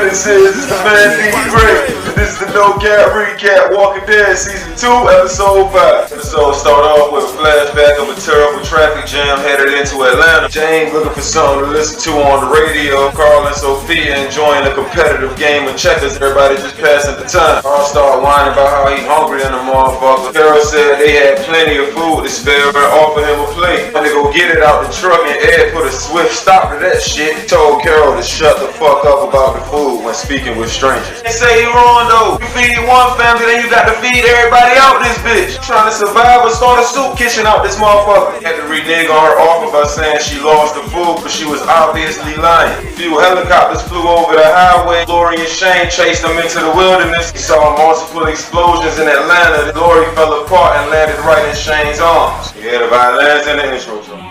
This is the man D Great. This is the No Cap Recap, Walking Dead Season 2, Episode 5. Episode start off with a flashback of a terrible traffic jam headed into Atlanta. Jane looking for something to listen to on the radio. Carl and Sophia enjoying a competitive game of checkers. Everybody just passing the time. Carl started whining about how he hungry in the motherfucker. Carol said they had plenty of food to spare and offered him a plate. When they go get it out the truck, and Ed put a swift stop to that shit. He told Carol to shut the fuck up about the food when speaking with strangers. They say he wrong though. You feed one family, then you got to feed everybody out this bitch. Trying to survive or start a soup kitchen out this motherfucker. Had to renege on her offer by saying she lost the food, but she was obviously lying. A few helicopters flew over the highway. Lori and Shane chased them into the wilderness. He saw multiple explosions in Atlanta. Lori fell apart and landed right in Shane's arms. You hear the violins in the intro song.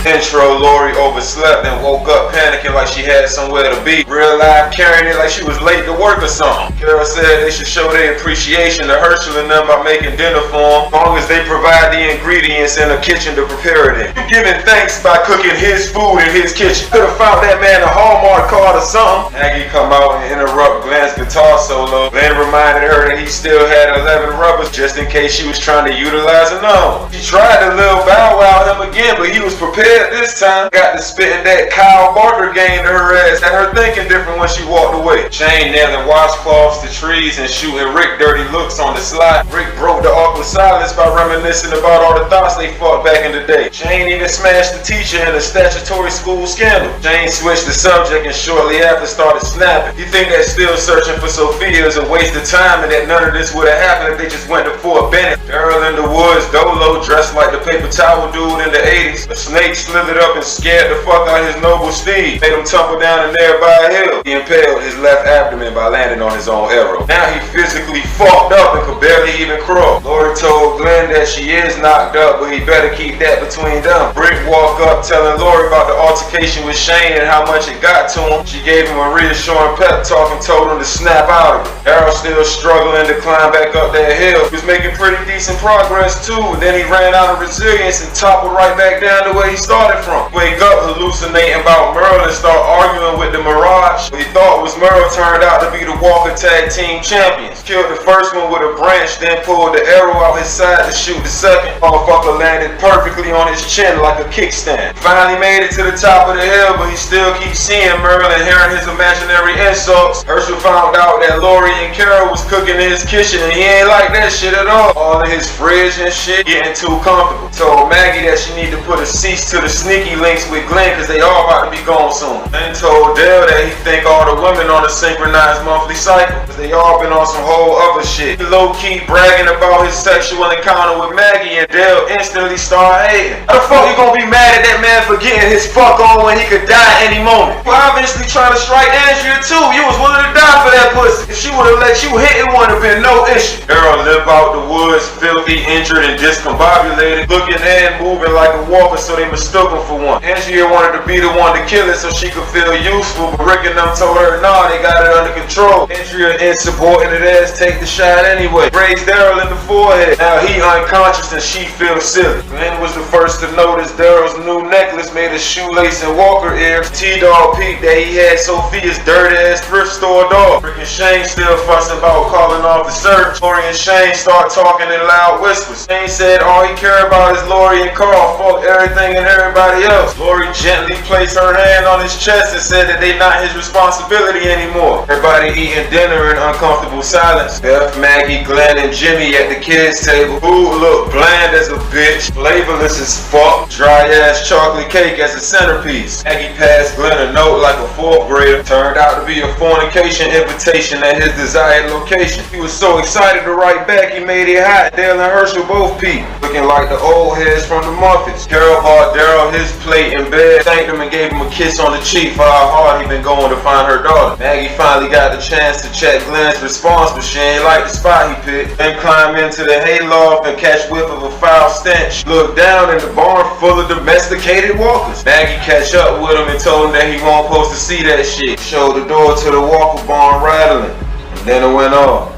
Intro, Lori overslept and woke up panicking like she had somewhere to be. Real life carrying it like she was late to work or something. Carol said they should show their appreciation to Herschel and them by making dinner for them, as long as they provide the ingredients in the kitchen to prepare it in. You giving thanks by cooking his food in his kitchen. Could have found that man a Hallmark card or something. Maggie come out and interrupt Glenn's guitar solo. Glenn reminded her that he still had 11 rubbers just in case she was trying to utilize another. She tried to little bow wow him again, but he was prepared this time. Got to spitting that Kyle Barker game to her ass, had her thinking different when she walked away. Shane nailing washcloths to trees and shooting Rick dirty looks on the slide. Rick broke the awkward silence by reminiscing about all the thoughts they fought back in the day. Shane even smashed the teacher in a statutory school scandal. Shane switched the subject and shortly after started snapping. You think that still searching for Sophia is a waste of time and that none of this would have happened if they just went to Fort Bennett. Daryl in the woods, Dolo dressed like the paper towel dude in the 80s. A snake slithered up and scared the fuck out his noble steed. Made him tumble down a nearby hill. He impaled his left abdomen by landing on his own arrow. Now he physically fucked up and could barely even crawl. Lori told Glenn that she is knocked up, but he better keep that between them. Rick walked up telling Lori about the altercation with Shane and how much it got to him. She gave him a reassuring pep talk and told him to snap out of it. Daryl still struggling to climb back up that hill. He was making pretty decent progress too. Then he ran out of resilience and toppled right back down to where he started from. Wake up hallucinating about Merle and start arguing with the Mirage. What he thought was Merle turned out to be the Walker Tag Team Champions. Killed the first one with a branch, then pulled the arrow out his side to shoot the second. Motherfucker landed perfectly on his chin like a kickstand. Finally made it to the top of the hill, but he still keeps seeing Merle and hearing his imaginary insults. Herschel found out that Lori and Carol was cooking in his kitchen and he ain't like that shit at all. All of his fridge and shit getting too comfortable. Told Maggie that she need to put a cease to the sneaky links with Glenn cause they all about to be gone soon. Then told Dale that he think all the women on a synchronized monthly cycle cause they all been on some whole other shit. He low-key bragging about his sexual encounter with Maggie and Dale instantly start hating. How the fuck you gonna be mad at that man for getting his fuck on when he could die any moment? You obviously trying to strike Andrea too. You was willing to die for that pussy. If she would've let you hit it would've been no issue. Daryl lived out the woods, filthy, injured, and discombobulated, looking and moving like a walker so they mistook him for one. Andrea wanted to be the one to kill it so she could feel useful, but Rick and them told her nah, they got it under control. Andrea insubordinate ass take the shot anyway. Raised Daryl in the forehead. Now he unconscious and she feels silly. Glenn was the first to notice Daryl's new necklace made of shoelace and walker ears. T-Dog peeped that he had Sophia's dirty ass thrift store dog. Rick and Shane still fussing about calling off the search. Lori and Shane start talking in loud whispers. Shane said all he cared about is Lori and Carl. Fuck everything and everybody else. Lori gently placed her hand on his chest and said that they not his responsibility anymore. Everybody eating dinner in uncomfortable silence. Beth, Maggie, Glenn, and Jimmy at the kids' table. Food looked bland as a bitch, flavorless as fuck, dry ass chocolate cake as a centerpiece. Maggie passed Glenn a note like a fourth grader. Turned out to be a fornication invitation at his desired location. He was so excited to write back he made it hot. Dale and Herschel both peeped, looking like the old heads from the Muffets. Carol bought Daryl his plate in bed, thanked him and gave him a kiss on the cheek for how hard he been going to find her daughter. Maggie finally got the chance to check Glenn's response, but she ain't like the spot he picked. Then climb into the hayloft and catch whiff of a foul stench. Look down in the barn full of domesticated walkers. Maggie catch up with him and told him that he won't supposed to see that shit. Showed the door to the walker barn rattling, and then it went off.